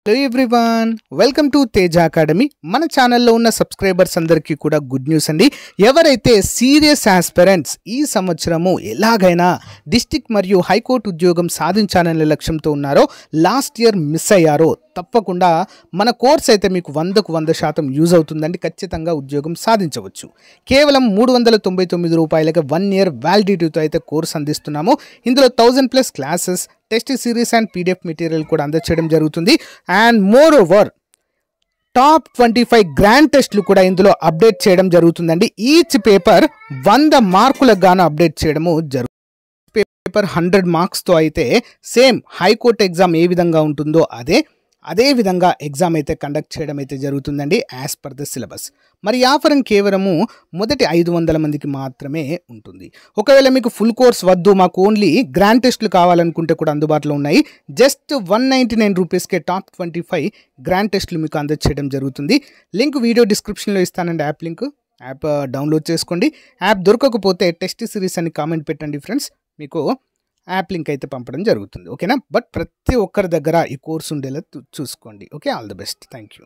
Hello everyone, welcome to Teja academy. మన ఛానల్లో ఉన్న సబ్స్క్రైబర్స్ అందరికీ కూడా గుడ్ న్యూస్ అండి. ఎవరైతే సీరియస్ ఆస్పిరెంట్స్ ఈ సంవత్సరము ఎలాగైనా డిస్ట్రిక్ట్ మరియు హైకోర్టు ఉద్యోగం సాధించాలనే లక్ష్యంతో ఉన్నారో, లాస్ట్ ఇయర్ మిస్ అయ్యారో, తప్పకుండా మన కోర్స్ అయితే మీకు 100% యూజ్ అవుతుందండి. ఖచ్చితంగా ఉద్యోగం సాధించవచ్చు. కేవలం 399 రూపాయలకి 1 ఇయర్ వ్యాలిడిటీతో అయితే కోర్స్ అందిస్తున్నాము. ఇందులో 1000+ classes, test series and PDF material కూడా అందచేయడం జరుగుతుంది. And more over top 25 grand టెస్ట్లు కూడా ఇందులో అప్డేట్ చేయడం జరుగుతుందండి. ఈచ్ పేపర్ 100 మార్కులకు గాను అప్డేట్ చేయడము జరుగుతుంది. పేపర్ 100 మార్క్స్తో అయితే సేమ్ హైకోర్టు ఎగ్జామ్ ఏ విధంగా ఉంటుందో అదే విధంగా ఎగ్జామ్ అయితే కండక్ట్ చేయడం అయితే జరుగుతుందండి యాజ్ పర్ ద సిలబస్. మరి ఆఫరం కేవలము మొదటి 500 మందికి మాత్రమే ఉంటుంది. ఒకవేళ మీకు ఫుల్ కోర్స్ వద్దు, మాకు ఓన్లీ గ్రాండ్ టెస్ట్లు కావాలనుకుంటే కూడా అందుబాటులో ఉన్నాయి. జస్ట్ 199 రూపీస్కే టాప్ 25 గ్రాండ్ టెస్ట్లు మీకు అందచేయడం జరుగుతుంది. లింక్ వీడియో డిస్క్రిప్షన్లో ఇస్తానండి. యాప్ డౌన్లోడ్ చేసుకోండి. యాప్ దొరకకపోతే టెస్ట్ సిరీస్ అని కామెంట్ పెట్టండి ఫ్రెండ్స్, మీకు యాప్ లింక్ అయితే పంపడం జరుగుతుంది. ఓకేనా? బట్ ప్రతి ఒక్కరి దగ్గర ఈ కోర్స్ ఉండేలా చూసుకోండి. Okay, all the best. Thank you.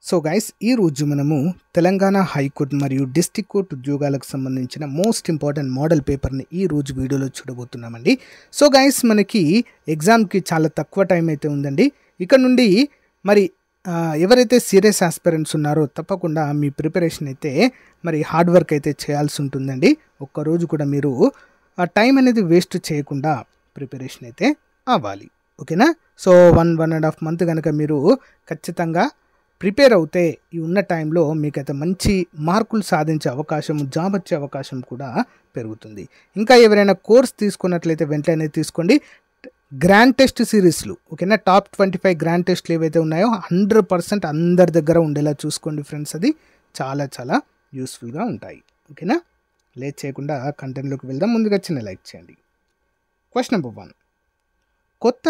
So guys, ఈరోజు మనము తెలంగాణ హైకోర్టు మరియు డిస్ట్రిక్ట్ కోర్టు ఉద్యోగాలకు సంబంధించిన మోస్ట్ ఇంపార్టెంట్ మోడల్ పేపర్ని ఈరోజు వీడియోలో చూడబోతున్నామండి. సో గైస్, మనకి ఎగ్జామ్కి చాలా తక్కువ టైం అయితే ఉందండి. ఇక్కడ నుండి మరి ఎవరైతే సీరియస్ ఆస్పిరెంట్స్ ఉన్నారో తప్పకుండా మీ ప్రిపరేషన్ అయితే మరి హార్డ్ వర్క్ అయితే చేయాల్సి ఉంటుందండి. ఒక్కరోజు కూడా మీరు ఆ టైం అనేది వేస్ట్ చేయకుండా ప్రిపరేషన్ అయితే అవ్వాలి. ఓకేనా? సో 1.5 మంత్ కనుక మీరు ఖచ్చితంగా ప్రిపేర్ అవుతే ఈ ఉన్న టైంలో మీకైతే మంచి మార్కులు సాధించే అవకాశం, జాబ్ వచ్చే అవకాశం కూడా పెరుగుతుంది. ఇంకా ఎవరైనా కోర్స్ తీసుకున్నట్లయితే వెంటనే తీసుకోండి. గ్రాండ్ టెస్ట్ సిరీస్లు, ఓకేనా, టాప్ 25 గ్రాండ్ టెస్ట్లు ఏవైతే ఉన్నాయో 100% అందరి దగ్గర ఉండేలా చూసుకోండి ఫ్రెండ్స్. అది చాలా చాలా యూస్ఫుల్గా ఉంటాయి. ఓకేనా? లేట్ చేయకుండా కంటెంట్లోకి వెళ్దాం. ముందుగా చిన్న లైక్ చేయండి. Question number 1. కొత్త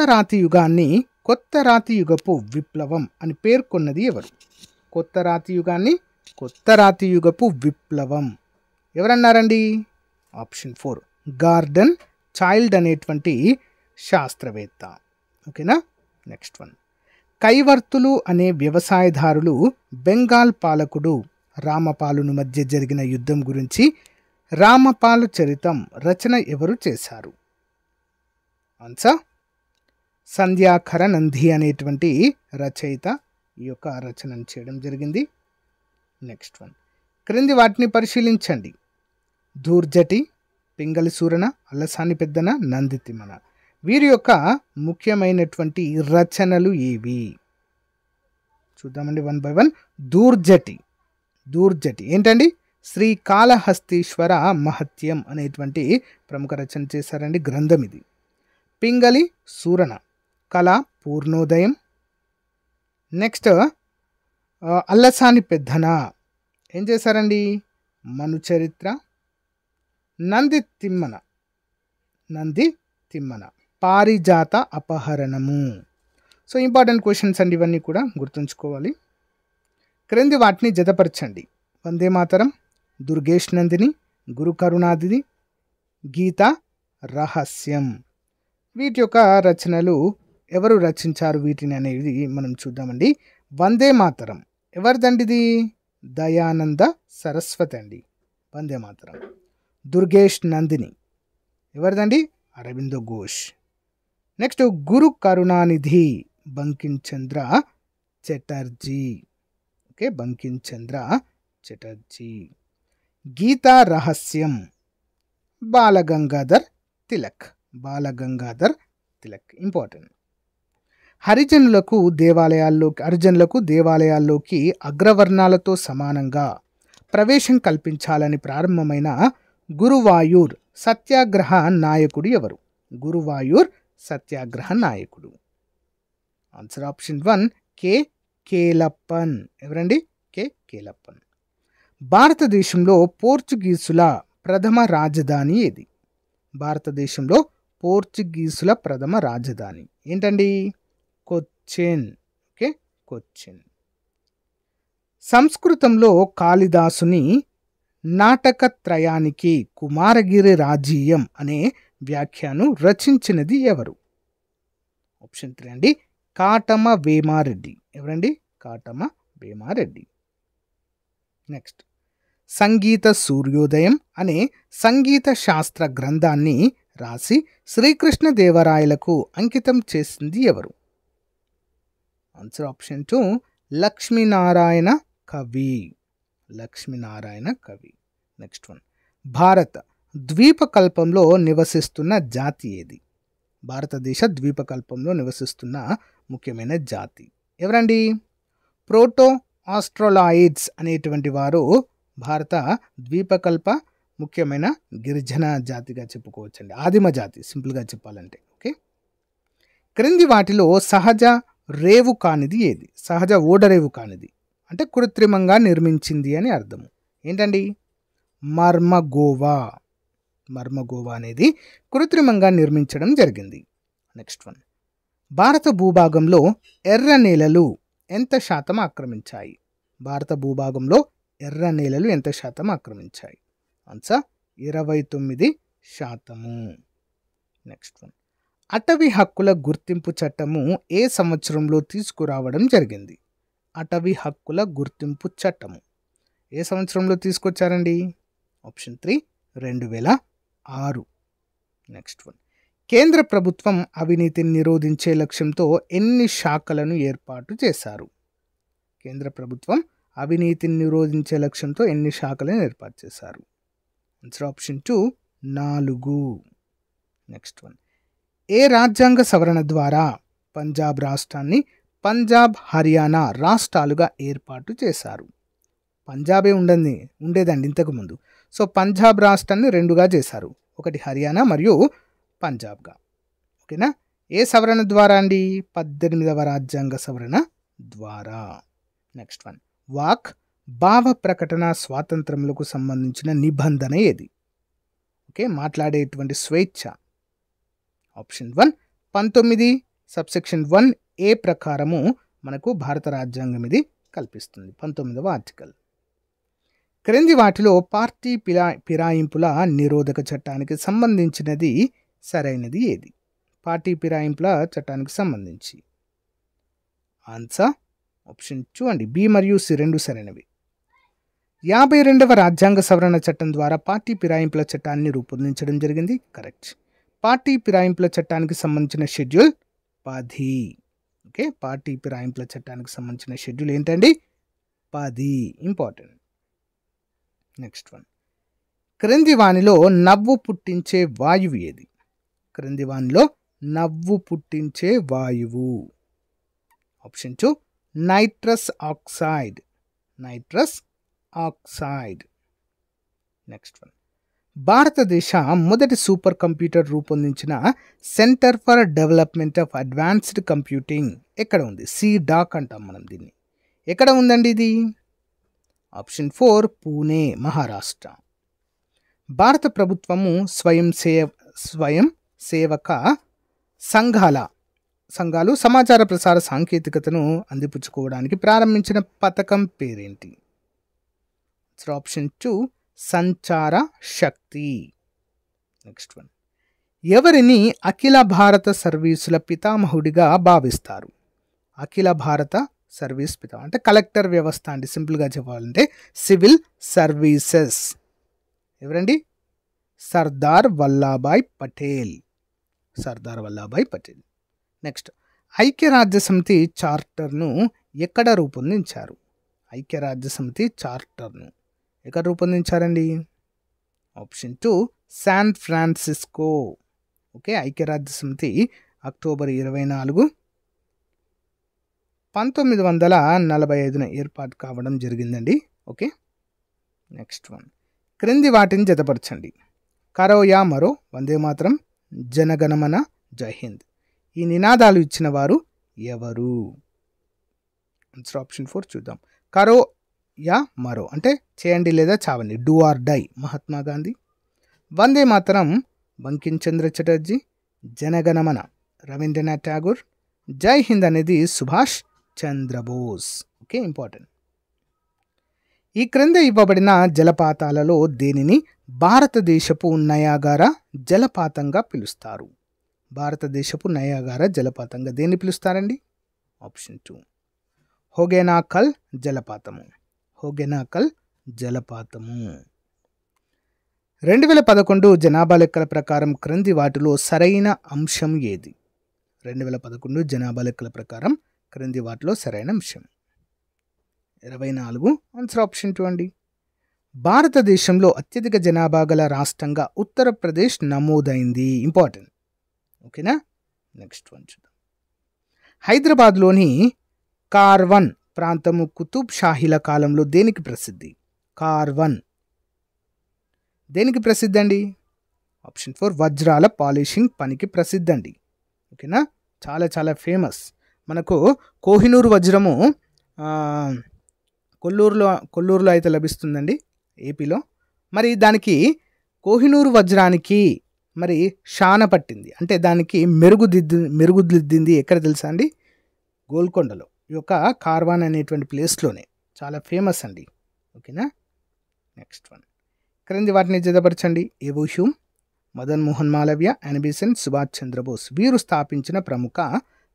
రాతి యుగపు విప్లవం అని పేర్కొన్నది ఎవరు? కొత్త రాతి యుగపు విప్లవం ఎవరన్నారండి? ఆప్షన్ 4 గార్డన్ చైల్డ్ అనేటువంటి శాస్త్రవేత్త. ఓకేనా? నెక్స్ట్ 1. కైవర్తులు అనే వ్యవసాయదారులు బెంగాల్ పాలకుడు రామపాలును మధ్య జరిగిన యుద్ధం గురించి రామపాలు చరితం రచన ఎవరు చేశారు? ఆన్సర్ సంధ్యాకర నంది అనేటువంటి రచయిత ఈ యొక్క రచనను చేయడం జరిగింది. నెక్స్ట్ 1. క్రింది వాటిని పరిశీలించండి. దూర్జటి, పింగళి సూరన, అల్లసాని పెద్దన, నంది తిమ్మన. వీరి యొక్క ముఖ్యమైనటువంటి రచనలు ఏవి? చూద్దామండి 1 by 1. దూర్జటి ఏంటండి? శ్రీకాళహస్తీశ్వర మహత్యం అనేటువంటి ప్రముఖ రచన చేశారండి, గ్రంథం ఇది. పింగళి సూరన కళా పూర్ణోదయం. నెక్స్ట్ అల్లసాని పెద్దన ఏం చేశారండి? మనుచరిత్ర. నంది తిమ్మన పారిజాత అపహరణము. సో ఇంపార్టెంట్ క్వశ్చన్స్ అండి, ఇవన్నీ కూడా గుర్తుంచుకోవాలి. క్రింది వాటిని జతపరచండి. వందే మాతరం, దుర్గేష్ నందిని, గురు కరుణాదిది, గీత రహస్యం. వీటి యొక్క రచనలు ఎవరు రచించారు వీటిని అనేది మనం చూద్దామండి. వందే మాతరం ఎవరిదండిది? దయానంద సరస్వతి అండి, వందే మాతరం. దుర్గేష్ నందిని ఎవరిదండి? అరవిందో ఘోష్. నెక్స్ట్ గురు కరుణానిధి బంకిం చంద్ర చటర్జీ. ఓకే, బంకిం చంద్ర చటర్జీ. గీతా రహస్యం బాలగంగాధర్ తిలక్. ఇంపార్టెంట్. హరిజనులకు దేవాలయాల్లోకి అగ్రవర్ణాలతో సమానంగా ప్రవేశం కల్పించాలని ప్రారంభమైన గురువాయూర్ సత్యాగ్రహ నాయకుడు ఎవరు? గురువాయూర్ సత్యాగ్రహ నాయకుడు. Answer option 1 Kelappan. ఎవరండి? కేలప్పన్. భారతదేశంలో పోర్చుగీసుల ప్రథమ రాజధాని ఏది? భారతదేశంలో పోర్చుగీసుల ప్రథమ రాజధాని ఏంటండి? కొచ్చిన్. ఓకే, కొచ్చిన్. సంస్కృతంలో కాళిదాసుని నాటకత్రయానికి కుమారగిరి రాజీయం అనే వ్యాఖ్యాను రచించినది ఎవరు? ఆప్షన్ 3 అండి కాటమ వేమారెడ్డి. ఎవరండి? కాటమ వేమారెడ్డి. నెక్స్ట్, సంగీత సూర్యోదయం అనే సంగీత శాస్త్ర గ్రంథాన్ని రాసి శ్రీకృష్ణదేవరాయలకు అంకితం చేసింది ఎవరు? ఆన్సర్ ఆప్షన్ 2 లక్ష్మీనారాయణ కవి. లక్ష్మీనారాయణ కవి. నెక్స్ట్ వన్, భారత ద్వీపకల్పంలో నివసిస్తున్న జాతి ఏది? భారతదేశ ద్వీపకల్పంలో నివసిస్తున్న ముఖ్యమైన జాతి ఎవరండి? ప్రోటో ఆస్ట్రోలాయిడ్స్ అనేటువంటి వారు భారత ద్వీపకల్ప ముఖ్యమైన గిరిజన జాతిగా చెప్పుకోవచ్చండి. ఆదిమ జాతి సింపుల్గా చెప్పాలంటే. ఓకే, క్రింది వాటిలో సహజ రేవు కానిది ఏది? సహజ ఓడరేవు కానిది అంటే కృత్రిమంగా నిర్మించింది అని అర్థము. ఏంటండి? మర్మగోవా. మర్మగోవా అనేది కృత్రిమంగా నిర్మించడం జరిగింది. నెక్స్ట్ వన్, భారత భూభాగంలో ఎర్ర నేలలు ఎంత శాతం ఆక్రమించాయి? భారత భూభాగంలో ఎర్ర నేలలు ఎంత శాతం ఆక్రమించాయి? ఆన్సర్ 29%. నెక్స్ట్ వన్, అటవీ హక్కుల గుర్తింపు చట్టము ఏ సంవత్సరంలో తీసుకురావడం జరిగింది? అటవీ హక్కుల గుర్తింపు చట్టము ఏ సంవత్సరంలో తీసుకొచ్చారండి? ఆప్షన్ 3 2006. నెక్స్ట్ వన్, కేంద్ర ప్రభుత్వం అవినీతిని నిరోధించే లక్ష్యంతో ఎన్ని శాఖలను ఏర్పాటు చేశారు? కేంద్ర ప్రభుత్వం అవినీతిని నిరోధించే లక్ష్యంతో ఎన్ని శాఖలను ఏర్పాటు చేశారు? Answer option 2 4. నెక్స్ట్ వన్, ఏ రాజ్యాంగ సవరణ ద్వారా పంజాబ్ రాష్ట్రాన్ని పంజాబ్ హర్యానా రాష్ట్రాలుగా ఏర్పాటు చేశారు? పంజాబే ఉండేదండి ఇంతకుముందు. సో పంజాబ్ రాష్ట్రాన్ని 2గా చేశారు, ఒకటి హర్యానా మరియు పంజాబ్గా. ఓకేనా? ఏ సవరణ ద్వారా అండి? 18వ రాజ్యాంగ సవరణ ద్వారా. నెక్స్ట్ వన్, వాక్ భావ ప్రకటన స్వాతంత్రములకు సంబంధించిన నిబంధన ఏది? ఓకే, మాట్లాడేటువంటి స్వేచ్ఛ. ఆప్షన్ 1 19 సబ్సెక్షన్ 1A ప్రకారము మనకు భారత రాజ్యాంగం ఇది కల్పిస్తుంది, 19వ ఆర్టికల్. క్రింది వాటిలో పార్టీ ఫిరాయింపుల నిరోధక చట్టానికి సంబంధించినది సరైనది ఏది? పార్టీ ఫిరాయింపుల చట్టానికి సంబంధించి ఆన్సర్ ఆప్షన్ 2 అండి, B మరియు C రెండు సరైనవి. 52వ రాజ్యాంగ సవరణ చట్టం ద్వారా పార్టీ ఫిరాయింపుల చట్టాన్ని రూపొందించడం జరిగింది. కరెక్ట్. పార్టీ ఫిరాయింపుల చట్టానికి సంబంధించిన షెడ్యూల్ 10. ఓకే, పార్టీ ఫిరాయింపుల చట్టానికి సంబంధించిన షెడ్యూల్ ఏంటండి? 10. ఇంపార్టెంట్. నెక్స్ట్ వన్, క్రింది వానిలో నవ్వు పుట్టించే వాయువు ఏది? క్రింది వానిలో నవ్వు పుట్టించే వాయువు. Option 2 nitrous oxide. Nitrous oxide. Next one, భారతదేశ మొదటి సూపర్ కంప్యూటర్ రూపొందించిన centre for development of advanced computing ఎక్కడ ఉంది? CDAC అంటాం మనం దీన్ని. ఎక్కడ ఉందండి ఇది? ఆప్షన్ 4 పూణే, మహారాష్ట్ర. భారత ప్రభుత్వము స్వయం సేవక సంఘాలు సమాచార ప్రసార సాంకేతికతను అందిపుచ్చుకోవడానికి ప్రారంభించిన పథకం పేరేంటి? ఆప్షన్ 2 సంచార శక్తి. నెక్స్ట్ వన్, ఎవరిని అఖిల భారత సర్వీసుల పితామహుడిగా భావిస్తారు? అఖిల భారత సర్వీస్ అంటే కలెక్టర్ వ్యవస్థ అండి, సింపుల్గా చెప్పాలంటే సివిల్ సర్వీసెస్. ఎవరండి? సర్దార్ వల్లభాయ్ పటేల్. సర్దార్ వల్లభాయ్ పటేల్. నెక్స్ట్, ఐక్యరాజ్య సమితి చార్టర్ను ఎక్కడ రూపొందించారు? ఐక్యరాజ్య సమితి చార్టర్ను ఎక్కడ రూపొందించారండి? Option 2 San Francisco. ఓకే, ఐక్యరాజ్య సమితి అక్టోబర్ 24, 1945 ఏర్పాటు కావడం జరిగిందండి. ఓకే, నెక్స్ట్ వన్, క్రింది వాటిని జతపరచండి. కరో యా మరో, వందే మాతరం, జనగణమన, జై హింద్. ఈ నినాదాలు ఇచ్చిన వారు ఎవరు? ఆన్సర్ ఆప్షన్ 4 చూద్దాం. కరో యా మరో అంటే చేయండి లేదా చావండి, do or die, Mahatma Gandhi. Vande Mataram Bankim Chandra Chatterjee. Jana Gana Mana Rabindranath Tagore. Jai Hind అనేది సుభాష్ చంద్రబోస్. Okay, important. ఈ క్రింద ఇవ్వబడిన జలపాతాలలో దేనిని భారతదేశపు నయాగారా జలపాతంగా పిలుస్తారు? భారతదేశపు నయాగారా జలపాతంగా దేన్ని పిలుస్తారండి? ఆప్షన్ 2 హోగెనాకల్ జలపాతము. హోగెనాకల్ జలపాతము. 2011 జనాభా లెక్కల ప్రకారం క్రింది వాటిలో సరైన అంశం ఏది? 2011 జనాభా లెక్కల ప్రకారం క్రింది వాటిలో సరైన అంశం 24. ఆన్సర్ ఆప్షన్ 2 అండి. భారతదేశంలో అత్యధిక జనాభా గల రాష్ట్రంగా ఉత్తరప్రదేశ్ నమోదైంది. ఇంపార్టెంట్. ఓకేనా? నెక్స్ట్ వన్ చూద్దాం. హైదరాబాద్లోని కార్వన్ ప్రాంతము కుతుబ్ షాహీల కాలంలో దేనికి ప్రసిద్ధి? కార్వన్ దేనికి ప్రసిద్ధి అండి? ఆప్షన్ 4 వజ్రాల పాలిషింగ్ పనికి ప్రసిద్ధి అండి. ఓకేనా? చాలా చాలా ఫేమస్. మనకు కోహినూరు వజ్రము కొల్లూరులో అయితే లభిస్తుందండి, ఏపీలో. మరి దానికి కోహినూరు వజ్రానికి మరి షాన పట్టింది, అంటే దానికి మెరుగుదిద్దింది ఎక్కడ తెలుసా అండి? గోల్కొండలో. ఈ యొక్క కార్వాన్ అనేటువంటి ప్లేస్లోనే. చాలా ఫేమస్ అండి. ఓకేనా? Next one. క్రింది వాటిని జతపరచండి. ఏవో హ్యూమ్, మదన్ మోహన్ మాలవ్య, యానిబిసెన్, సుభాష్ చంద్రబోస్ వీరు స్థాపించిన ప్రముఖ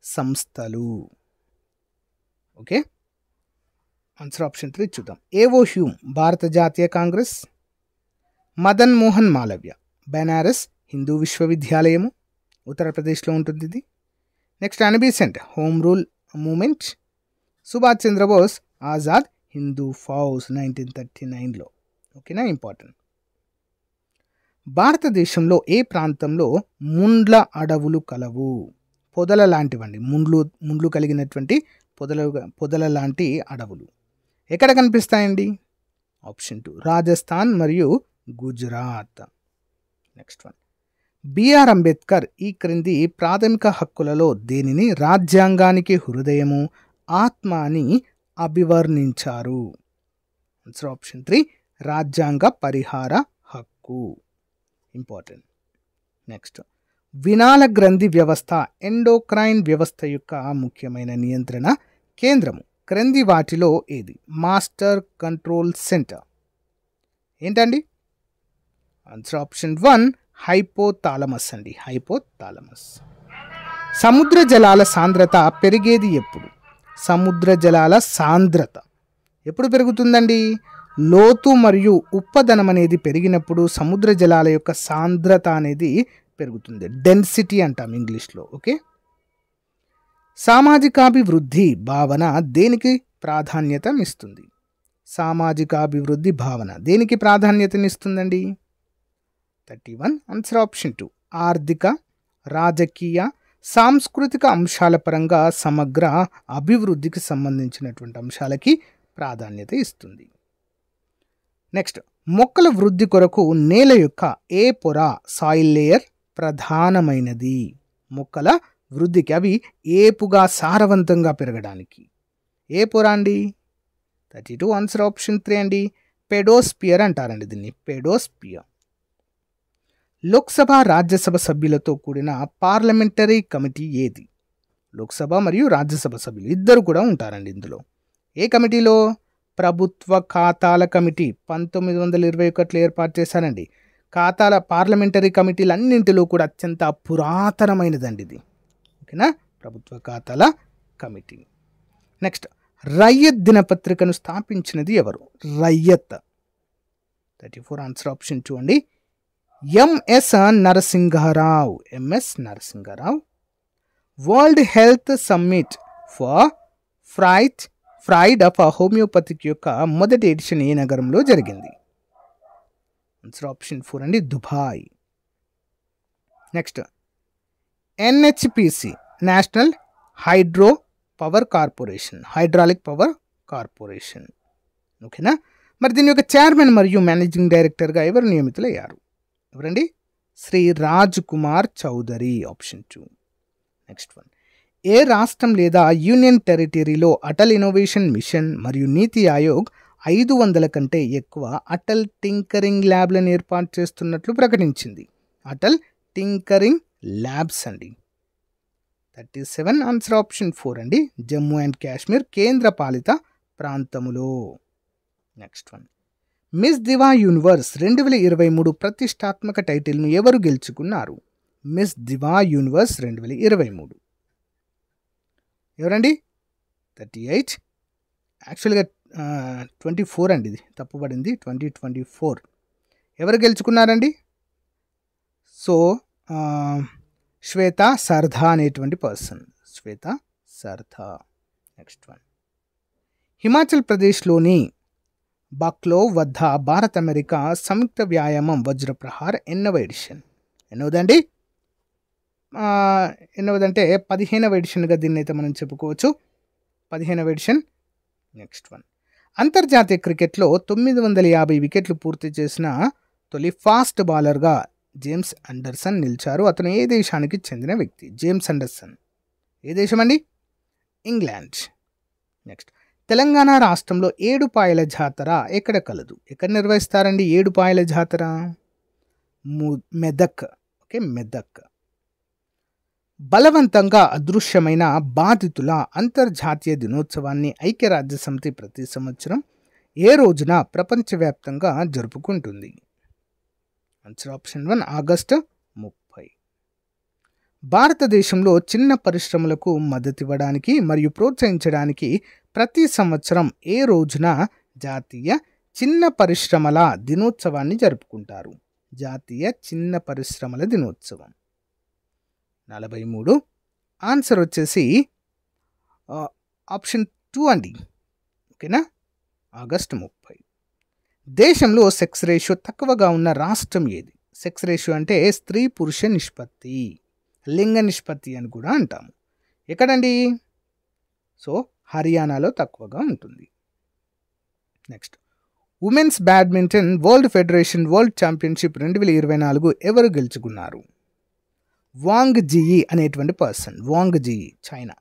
సంస్థలు. ఓకే, ఆన్సర్ ఆప్షన్ 3 చూద్దాం. ఏవో హ్యూమ్ భారత జాతీయ కాంగ్రెస్, మదన్ మోహన్ మాలవ్య బెనారస్ హిందూ విశ్వవిద్యాలయము, ఉత్తరప్రదేశ్లో ఉంటుంది ఇది. Next Annie Besant home rule movement, Subhash Chandra Bose Azad Hindu Fauj 1939లో. ఓకేనా? ఇంపార్టెంట్. భారతదేశంలో ఏ ప్రాంతంలో ముండ్ల అడవులు కలవు? పొదల లాంటివండి, ముండ్లు కలిగినటువంటి పొదల లాంటి అడవులు ఎక్కడ కనిపిస్తాయండి? ఆప్షన్ 2 రాజస్థాన్ మరియు Gujarat. Next one. B R Ambedkar ఈ క్రింది ప్రాథమిక హక్కులలో దేనిని రాజ్యాంగానికి హృదయము, ఆత్మ అని అభివర్ణించారు? ఆన్సర్ ఆప్షన్ 3 రాజ్యాంగ పరిహార హక్కు. ఇంపార్టెంట్. నెక్స్ట్. వినాల గ్రంథి వ్యవస్థ ఎండోక్రైన్ వ్యవస్థ యొక్క ముఖ్యమైన నియంత్రణ కేంద్రము క్రింది వాటిలో ఏది? Master control centre. ఏంటండి? ఆన్సర్ ఆప్షన్ 1 హైపోథాలమస్ అండి. హైపోథాలమస్. సముద్ర జలాల సాంద్రత పెరిగేది ఎప్పుడు? సముద్ర జలాల సాంద్రత ఎప్పుడు పెరుగుతుందండి? లోతు మరియు ఉప్పదనం అనేది పెరిగినప్పుడు సముద్ర జలాల యొక్క సాంద్రత అనేది పెరుగుతుంది. డెన్సిటీ అంటాం ఇంగ్లీష్లో. ఓకే. సామాజికాభివృద్ధి భావన దేనికి ప్రాధాన్యతనిస్తుంది? సామాజికాభివృద్ధి భావన దేనికి ప్రాధాన్యతనిస్తుందండి? 31. ఆన్సర్ ఆప్షన్ 2 ఆర్థిక, రాజకీయ, సాంస్కృతిక అంశాల పరంగా సమగ్ర అభివృద్ధికి సంబంధించినటువంటి అంశాలకి ప్రాధాన్యత ఇస్తుంది. నెక్స్ట్. మొక్కల వృద్ధి కొరకు నేల యొక్క ఏ పొర, సాయిల్ లేయర్ ప్రధానమైనది? మొక్కల వృద్ధికి అవి ఏపుగా సారవంతంగా పెరగడానికి ఏ పొర అండి? 32. ఆన్సర్ ఆప్షన్ 3 అండి. పెడోస్పియర్ అంటారండి దీన్ని. పెడోస్పియర్. లోక్సభ, రాజ్యసభ సభ్యులతో కూడిన పార్లమెంటరీ కమిటీ ఏది? లోక్సభ మరియు రాజ్యసభ సభ్యులు ఇద్దరు కూడా ఉంటారండి ఇందులో. ఏ కమిటీలో? ప్రభుత్వ ఖాతాల కమిటీ 1921లో ఏర్పాటు చేశారండి. ఖాతాల పార్లమెంటరీ కమిటీలు అన్నింటిలో కూడా అత్యంత పురాతనమైనదండి ఇది. ఓకేనా? ప్రభుత్వ ఖాతాల కమిటీ. నెక్స్ట్. రయ్యత్ దినపత్రికను స్థాపించినది ఎవరు? రయ్యత్. 34. ఆన్సర్ ఆప్షన్ 2 అండి. M S Narasimha Rao. M S Narasimha Rao. World health summit for fried of homeopathic యొక్క మొదటి ఎడిషన్ ఏ నగరంలో జరిగింది? ఆన్సర్ ఆప్షన్ 4 అండి. Dubai. Next. NHPC national hydraulic power corporation. ఓకేనా? మరి దీని యొక్క చైర్మన్ మరియు మేనేజింగ్ డైరెక్టర్గా ఎవరు నియమితులయ్యారు? ఎవరండి? Shri Raj Kumar Chaudhary. Option 2. Next one. ఏ రాష్ట్రం లేదా యూనియన్ టెరిటరీలో అటల్ ఇన్నోవేషన్ మిషన్ మరియు నీతి ఆయోగ్ 500 కంటే ఎక్కువ అటల్ టింకరింగ్ ల్యాబ్లను ఏర్పాటు చేస్తున్నట్లు ప్రకటించింది? అటల్ టింకరింగ్ ల్యాబ్స్ అండి. 37. ఆన్సర్ ఆప్షన్ 4 అండి. జమ్మూ అండ్ కాశ్మీర్ కేంద్ర పాలిత ప్రాంతములో. Next one. Miss Diva Universe 2023 ప్రతిష్టాత్మక టైటిల్ను ఎవరు గెలుచుకున్నారు? Miss Diva Universe 2023. ఎవరండి? 38. యాక్చువల్గా 24 అండి, ఇది తప్పుపడింది. 2024 ఎవరు గెలుచుకున్నారండి? సో శ్వేత సర్దా అనేటువంటి పర్సన్, శ్వేత సర్దా. నెక్స్ట్ వన్, హిమాచల్ ప్రదేశ్లోని బాక్లో వద్ద భారత్ అమెరికా సంయుక్త వ్యాయామం వజ్రప్రహార్ ఎన్నవ ఎడిషన్? ఎన్నవదండి? ఎన్నవదంటే 15వ ఎడిషన్గా దీన్ని అయితే మనం చెప్పుకోవచ్చు, 15వ ఎడిషన్. నెక్స్ట్ వన్, అంతర్జాతీయ క్రికెట్లో 950 వికెట్లు పూర్తి చేసిన తొలి ఫాస్ట్ బౌలర్గా జేమ్స్ అండర్సన్ నిలిచారు. అతను ఏ దేశానికి చెందిన వ్యక్తి? జేమ్స్ అండర్సన్ ఏ దేశం అండి? ఇంగ్లాండ్. నెక్స్ట్, తెలంగాణ రాష్ట్రంలో ఏడుపాయల జాతర ఎక్కడ కలదు? ఎక్కడ నిర్వహిస్తారండి ఏడుపాయల జాతర? మెదక్. ఓకే, మెదక్. బలవంతంగా అదృశ్యమైన బాధితుల అంతర్జాతీయ దినోత్సవాన్ని ఐక్యరాజ్యసమితి ప్రతి సంవత్సరం ఏ రోజున ప్రపంచవ్యాప్తంగా జరుపుకుంటుంది? Answer option 1 August 30. భారతదేశంలో చిన్న పరిశ్రమలకు మద్దతివ్వడానికి మరియు ప్రోత్సహించడానికి ప్రతి సంవత్సరం ఏ రోజున జాతీయ చిన్న పరిశ్రమల దినోత్సవాన్ని జరుపుకుంటారు? జాతీయ చిన్న పరిశ్రమల దినోత్సవం. 43. ఆన్సర్ వచ్చేసి ఆప్షన్ 2 అండి. ఓకేనా, ఆగస్టు 30. దేశంలో సెక్స్ రేషియో తక్కువగా ఉన్న రాష్ట్రం ఏది? సెక్స్ రేషియో అంటే స్త్రీ పురుష నిష్పత్తి, లింగ నిష్పత్తి అని కూడా అంటాము. ఎక్కడండి? సో హర్యానాలో తక్కువగా ఉంటుంది. Next, women's badminton world federation world championship 2024 ఎవరు గెలుచుకున్నారు? వాంగ్ జియి అనేటువంటి పర్సన్, వాంగ్ జియి, చైనా.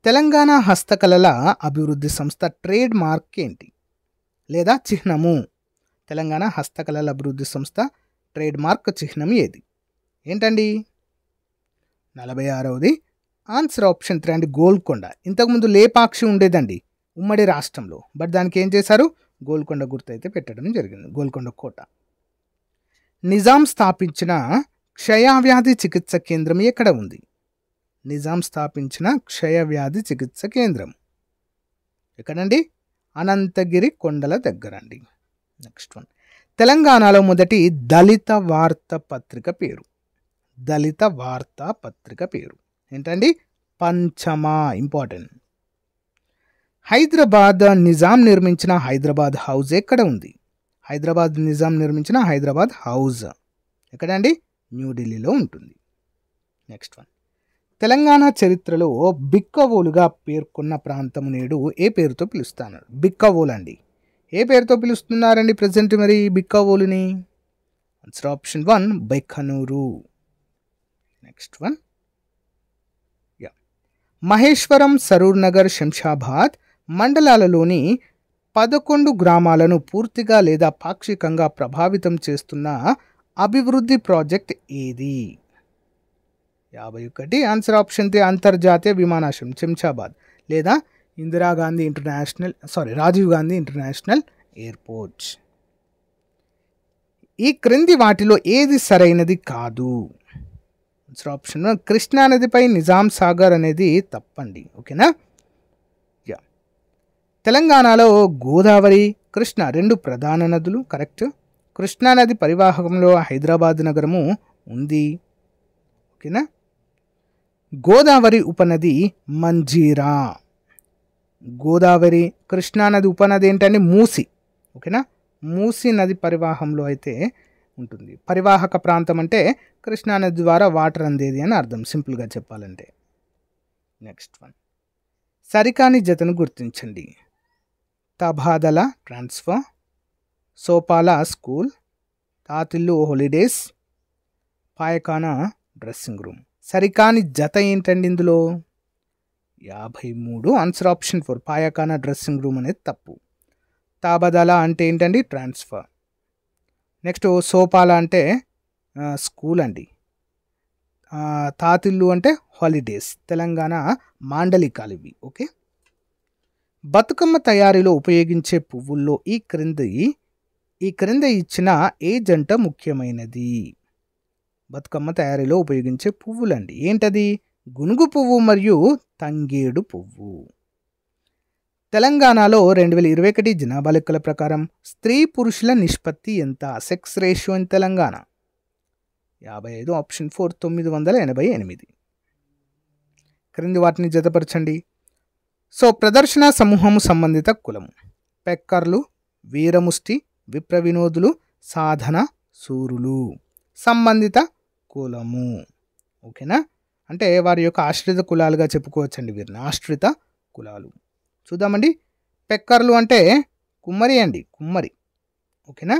తెలంగాణ హస్తకళల అభివృద్ధి సంస్థ ట్రేడ్ మార్క్ ఏంటి లేదా చిహ్నము? తెలంగాణ హస్తకళల అభివృద్ధి సంస్థ ట్రేడ్ మార్క్ చిహ్నం ఏది? ఏంటండి? 46వది ఆన్సర్ ఆప్షన్ 3 అండి, గోల్కొండ. ఇంతకుముందు లేపాక్షి ఉండేదండి ఉమ్మడి రాష్ట్రంలో, బట్ దానికి ఏం చేశారు? గోల్కొండ గుర్తు అయితే పెట్టడం జరిగింది, గోల్కొండ కోట. నిజాం స్థాపించిన క్షయవ్యాధి చికిత్స కేంద్రం ఎక్కడ ఉంది? నిజాం స్థాపించిన క్షయవ్యాధి చికిత్స కేంద్రం ఎక్కడండి? అనంతగిరి కొండల దగ్గర అండి. నెక్స్ట్ వన్, తెలంగాణలో మొదటి దళిత వార్తాపత్రిక పేరు? దళిత వార్తాపత్రిక పేరు ఏంటండి? పంచమా. ఇంపార్టెంట్. హైదరాబాద్ నిజాం నిర్మించిన హైదరాబాద్ హౌస్ ఎక్కడ ఉంది? హైదరాబాద్ నిజాం నిర్మించిన హైదరాబాద్ హౌస్ ఎక్కడండి? న్యూఢిల్లీలో ఉంటుంది. నెక్స్ట్ వన్, తెలంగాణ చరిత్రలో బిక్కవోలుగా పేర్కొన్న ప్రాంతం నేడు ఏ పేరుతో పిలుస్తున్నారు? బిక్కవోలు అండి. ఏ పేరుతో పిలుస్తున్నారండి ప్రజెంట్ మరి బిక్కవోలుని? Answer option 1 Baikonur. Next one, Maheshwaram, Saroor Nagar, Shamshabad మండలాలలోని 11 గ్రామాలను పూర్తిగా లేదా పాక్షికంగా ప్రభావితం చేస్తున్న అభివృద్ధి ప్రాజెక్ట్ ఏది? 51 ఆన్సర్ ఆప్షన్ 3 అంతర్జాతీయ విమానాశ్రయం శంషాబాద్ లేదా రాజీవ్ గాంధీ ఇంటర్నేషనల్ ఎయిర్పోర్ట్. ఈ క్రింది వాటిలో ఏది సరైనది కాదు? ఆన్సర్ ఆప్షన్ 1 కృష్ణానదిపై నిజాం సాగర్ అనేది తప్పండి. ఓకేనా. తెలంగాణలో గోదావరి, కృష్ణ 2 ప్రధాన నదులు, కరెక్ట్. కృష్ణానది పరివాహకంలో హైదరాబాద్ నగరము ఉంది. ఓకేనా. గోదావరి ఉపనది మంజీరా. గోదావరి కృష్ణానది ఉపనది ఏంటంటే మూసి. ఓకేనా, మూసి నది పరివాహంలో అయితే ఉంటుంది. పరివాహక ప్రాంతం అంటే కృష్ణానది ద్వారా వాటర్ అందేది అని అర్థం, సింపుల్గా చెప్పాలంటే. నెక్స్ట్ వన్, సరికాని జతను గుర్తించండి. తబాదల ట్రాన్స్ఫర్, సోపాల స్కూల్, తాతిల్లు హాలిడేస్, పాయకానా డ్రెస్సింగ్ రూమ్. సరికాని జత ఏంటండి ఇందులో? 53 ఆన్సర్ ఆప్షన్ 4 పాయకానా డ్రెస్సింగ్ రూమ్ అనేది తప్పు. తాబదల అంటే ఏంటండి? ట్రాన్స్ఫర్. నెక్స్ట్ సోపాల అంటే స్కూల్ అండి. తాతిల్లు అంటే హాలిడేస్, తెలంగాణ మాండలికాలు ఇవి. ఓకే. బతుకమ్మ తయారీలో ఉపయోగించే పువ్వుల్లో ఈ క్రింద ఇచ్చిన ఏ జంట ముఖ్యమైనది? బతుకమ్మ తయారీలో ఉపయోగించే పువ్వులండి. ఏంటది? గునుగు పువ్వు మరియు తంగేడు పువ్వు. తెలంగాణలో 2021 జనాభా లెక్కల ప్రకారం స్త్రీ పురుషుల నిష్పత్తి ఎంత? Sex ratio in Telangana 55. Option 4 988. క్రింది వాటిని జతపరచండి. సో ప్రదర్శన సమూహము సంబంధిత కులము పెక్కర్లు, వీరముష్టి, విప్ర వినోదులు, సాధన సూరులు. సంబంధిత కులము. ఓకేనా? అంటే వారి యొక్క ఆశ్రిత కులాలుగా చెప్పుకోవచ్చండి వీరిని, ఆశ్రిత కులాలు. చూద్దామండి. పెక్కర్లు అంటే కుమ్మరి అండి, కుమ్మరి. ఓకేనా?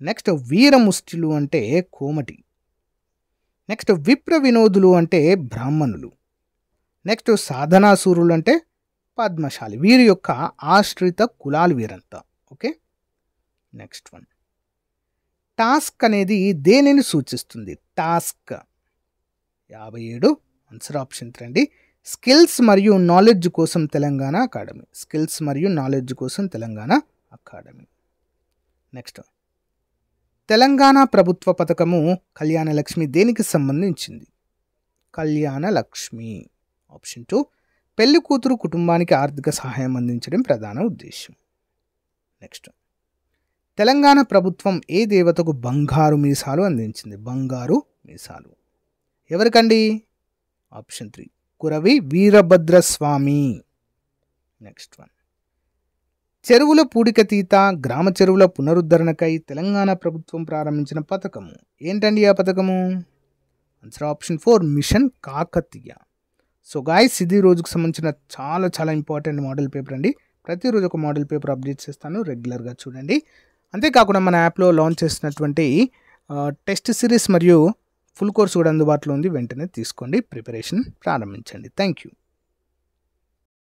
నెక్స్ట్ వీరముష్టిలు అంటే కోమటి. నెక్స్ట్ విప్ర వినోదులు అంటే బ్రాహ్మణులు. నెక్స్ట్ సాధనాసూరులు అంటే పద్మశాలి. వీరి యొక్క ఆశ్రిత కులాలు వీరంతా. ఓకే. నెక్స్ట్ వన్, టాస్క్ అనేది దేనిని సూచిస్తుంది? టాస్క్ 57. ఆన్సర్ ఆప్షన్ 3 అండి. స్కిల్స్ మరియు నాలెడ్జ్ కోసం తెలంగాణ అకాడమీ. స్కిల్స్ మరియు నాలెడ్జ్ కోసం తెలంగాణ అకాడమీ. నెక్స్ట్, తెలంగాణ ప్రభుత్వ పథకము కళ్యాణ లక్ష్మి దేనికి సంబంధించింది? కళ్యాణ లక్ష్మి. ఆప్షన్ 2 పెళ్లి కూతురు కుటుంబానికి ఆర్థిక సహాయం అందించడం ప్రధాన ఉద్దేశం. నెక్స్ట్, తెలంగాణ ప్రభుత్వం ఏ దేవతకు బంగారు మీసాలు అందించింది? బంగారు మీసాలు ఎవరికండి? Option 3 Kuravi Veerabhadraswamy. Next one, చెరువుల పూడికతీత, గ్రామ చెరువుల పునరుద్ధరణకై తెలంగాణ ప్రభుత్వం ప్రారంభించిన పథకము ఏంటండి? ఆ పథకము answer option 4 mission Kakatiya. So guys, ఇది రోజుకు సంబంధించిన చాలా ఇంపార్టెంట్ మోడల్ పేపర్ అండి. ప్రతిరోజు ఒక మోడల్ పేపర్ అప్డేట్ చేస్తాను, రెగ్యులర్గా చూడండి. అంతేకాకుండా మన యాప్లో లాంచ్ చేసినటువంటి టెస్ట్ సిరీస్ మరియు ఫుల్ కోర్స్ కూడా అందుబాటులో ఉంది. వెంటనే తీసుకోండి, ప్రిపరేషన్ ప్రారంభించండి. Thank you.